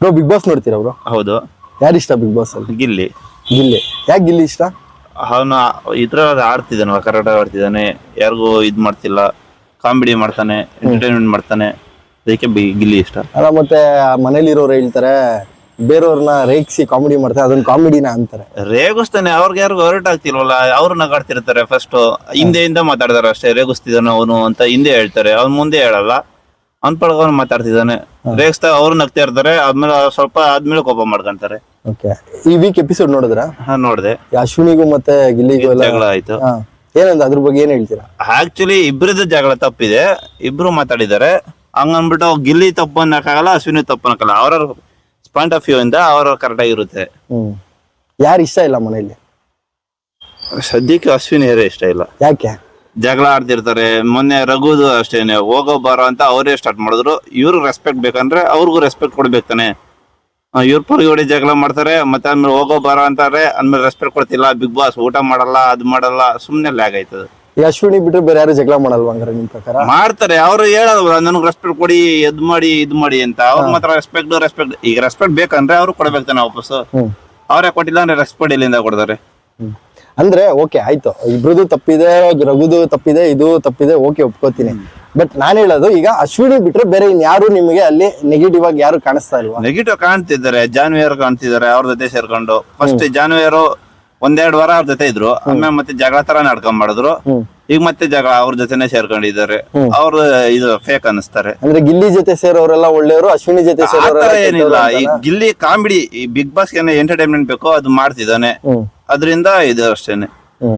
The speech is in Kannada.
ಬ್ರೋ ಬಿಗ್ ಬಾಸ್ ನೋಡ್ತೀರಾ ಬ್ರೋ? ಹೌದು. ಯಾರು ಇಷ್ಟ ಬಿಗ್ ಬಾಸ್ ಅಲ್ಲಿ? ಗಿಲ್ಲಿ. ಗಿಲ್ಲಿ. ಯಾಕೆ ಗಿಲ್ಲಿ ಇಷ್ಟ? ಅವನು ಇದ್ರಲ್ಲಿ ಆಡ್ತಿದ್ದಾನಲ್ಲ, ಕರೆಕ್ಟಾಗಿ ಆಡ್ತಿದ್ದಾನೆ, ಯಾರಿಗೂ ಇದ್ ಮಾಡ್ತಿಲ್ಲ, ಕಾಮಿಡಿ ಮಾಡ್ತಾನೆ, ಎಂಟರ್ಟೈನ್ಮೆಂಟ್ ಮಾಡ್ತಾನೆ, ಅದಕ್ಕೆ ಗಿಲ್ಲಿ ಇಷ್ಟ. ಅಲ್ಲ ಮತ್ತೆ ಮನೇಲಿ ಇರೋರು ಹೇಳ್ತಾರೆ ಬೇರೆಯವ್ರನ್ನ ರೇಗಿಸಿ ಕಾಮಿಡಿ ಮಾಡ್ತಾರೆ, ಅದನ್ನ ಕಾಮಿಡಿನ ಅಂತಾರೆ. ರೇಗಿಸ್ತಾನೆ, ಅವ್ರಿಗೆ ಯಾರಿಗೂ ಹೊರಟ್ ಆಗ್ತಿಲ್ವಲ್ಲ, ಅವ್ರು ನಗಾಡ್ತಿರ್ತಾರೆ. ಫಸ್ಟ್ ಹಿಂದೆಯಿಂದ ಮಾತಾಡ್ತಾರೆ ಅಷ್ಟೇ, ರೇಗಿಸ್ತಿದ್ದಾನೆ ಅವನು ಅಂತ ಹಿಂದೆ ಹೇಳ್ತಾರೆ, ಅವ್ನು ಮುಂದೆ ಹೇಳಲ್ಲ, ಅವ್ನ ಪಳಗ ಅವ್ನು ಮಾತಾಡ್ತಿದ್ದಾನೆ, ರೇಗಿಸ್ತಾ ಅವ್ರು ನಗ್ತಾ ಇರ್ತಾರೆ. ಆದ್ಮೇಲೆ ಸ್ವಲ್ಪ ಆದ್ಮೇಲೆ ಕೋಪ ಮಾಡ್ಕೊಂತಾರೆ. ಓಕೆ, ಈ ವೀಕ್ ಎಪಿಸೋಡ್ ನೋಡಿದ್ರ? ನೋಡ್ದೆ. ಅಶ್ವಿನಿಗೂ ಮತ್ತೆ ಗಿಲ್ಲಿಗೂ ಎಲ್ಲ ಜಗಳ ಆಯ್ತು. ಏನಂದ ಅದ್ರ ಬಗ್ಗೆ ಏನ್ ಹೇಳ್ತೀರಾ? ಆಕ್ಚುಲಿ ಇಬ್ಬರದ್ದು ಜಗಳ ತಪ್ಪಿದೆ, ಇಬ್ರು ಮಾತಾಡಿದ್ದಾರೆ. ಹಂಗನ್ಬಿಟ್ಟು ಗಿಲ್ಲಿ ತಪ್ಪು ಅನ್ನಕ್ಕಾಗಲ್ಲ, ಅಶ್ವಿನಿ ತಪ್ಪು ಅನ್ನಕ್ಕಲ್ಲ, ಅವ್ರವ್ರ ಪಾಯಿಂಟ್ ಆಫ್ ವ್ಯೂ ಇಂದ ಅವ್ರ ಕರೆಕ್ಟ್ ಆಗಿರುತ್ತೆ. ಯಾರು ಇಷ್ಟ ಇಲ್ಲ ಮನೆಯಲ್ಲಿ? ಸದ್ಯಕ್ಕೆ ಅಶ್ವಿನಿ ಹೇರೇ ಇಷ್ಟ ಇಲ್ಲ. ಯಾಕೆ? ಜಗಳ ಆಡ್ತಿರ್ತಾರೆ. ಮೊನ್ನೆ ರಘುದು ಅಷ್ಟೇನೆ, ಹೋಗೋ ಬಾರೋ ಅಂತ ಅವರೇ ಸ್ಟಾರ್ಟ್ ಮಾಡಿದ್ರು. ಇವ್ರಿಗೆ ರೆಸ್ಪೆಕ್ಟ್ ಬೇಕಂದ್ರೆ ಅವ್ರಿಗೂ ರೆಸ್ಪೆಕ್ಟ್ ಕೊಡ್ಬೇಕತಾನೆ. ಇವ್ರ ಪರವಾಗಿ ಜಗಳ ಮಾಡ್ತಾರೆ, ಮತ್ತೆ ಆದ್ಮೇಲೆ ಹೋಗೋ ಬಾರೋ ಅಂತಾರೆ, ಆದ್ಮೇಲೆ ರೆಸ್ಪೆಕ್ಟ್ ಕೊಡ್ತಿಲ್ಲ. ಬಿಗ್ ಬಾಸ್ ಊಟ ಮಾಡಲ್ಲ, ಅದ್ ಮಾಡಲ್ಲ, ಸುಮ್ನೆ ಲ್ಯಾಗ್ ಆಯ್ತದ. ಈ ಅಶ್ವಿನಿ ಬಿಟ್ರೆ ಬೇರೆ ಯಾರು ಜಗಳ ಮಾಡಲ್ವಾ ಹಂಗಾರೆ ನಿಮ್ ಪ್ರಕಾರ? ಮಾಡ್ತಾರೆ, ಅವ್ರು ಹೇಳೋದು ನನಗ್ ರೆಸ್ಪೆಕ್ಟ್ ಕೊಡಿ, ಎದ್ ಮಾಡಿ ಇದ್ ಮಾಡಿ ಅಂತ. ಅವ್ರ ಮಾತ್ರ ರೆಸ್ಪೆಕ್ಟ್ ಈಗ ರೆಸ್ಪೆಕ್ಟ್ ಬೇಕಂದ್ರೆ ಅವ್ರು ಕೊಡ್ಬೇಕತಾನೆ ವಾಪಸ್. ಅವ್ರೇ ಕೊಟ್ಟಿಲ್ಲ ಅಂದ್ರೆ ರೆಸ್ಪೆಕ್ಟ್ ಇಲ್ಲಿಂದ ಕೊಡ್ತಾರೆ. ಅಂದ್ರೆ ಓಕೆ ಆಯ್ತು, ಇಬ್ರದು ತಪ್ಪಿದೆ, ರಘುದು ತಪ್ಪಿದೆ, ಇದು ತಪ್ಪಿದೆ, ಓಕೆ ಒಪ್ಕೋತೀನಿ. ಬಟ್ ನಾನ್ ಹೇಳೋದು, ಈಗ ಅಶ್ವಿನಿ ಬಿಟ್ರೆ ಬೇರೆ ಇನ್ಯಾರು ನಿಮಗೆ ಅಲ್ಲಿ ನೆಗೆಟಿವ್ ಆಗಿ ಯಾರು ಕಾಣಿಸ್ತಾ ಇಲ್ವಾ? ನೆಗೆಟಿವ್ ಕಾಣ್ತಿದ್ದಾರೆ, ಜಾನ್ವಿಯರ್ ಕಾಣ್ತಿದ್ದಾರೆ ಅವ್ರ ಜೊತೆ ಸೇರ್ಕೊಂಡು. ಫಸ್ಟ್ ಜಾನ್ವಿಯರ್ ಒಂದೆರಡು ವಾರ ಅವ್ರ ಜೊತೆ ಇದ್ರು, ಆಮೇಲೆ ಮತ್ತೆ ಜಗಳ ತರ ನಡ್ಕೊಂಡ್ ಮಾಡಿದ್ರು. ಈಗ ಮತ್ತೆ ಜಗಳ ಅವ್ರ ಜೊತೆನೆ ಸೇರ್ಕೊಂಡಿದ್ದಾರೆ. ಅವ್ರು ಇದು ಫೇಕ್ ಅನಿಸ್ತಾರೆ. ಅಂದ್ರೆ ಗಿಲ್ಲಿ ಜೊತೆ ಸೇರೋರೆಲ್ಲ ಒಳ್ಳೆಯವರು, ಅಶ್ವಿನಿ ಜೊತೆ ಸೇರೋರೆಲ್ಲ ಏನಿಲ್ಲ. ಈ ಗಿಲ್ಲಿ ಕಾಮಿಡಿ, ಈ ಬಿಗ್ ಬಾಸ್ ಏನೇ ಎಂಟರ್ಟೈನ್ಮೆಂಟ್ ಬೇಕೋ ಅದು ಮಾಡ್ತಿದ್ದಾನೆ, ಅದರಿಂದ ಇದು ಅಷ್ಟೇನೆ.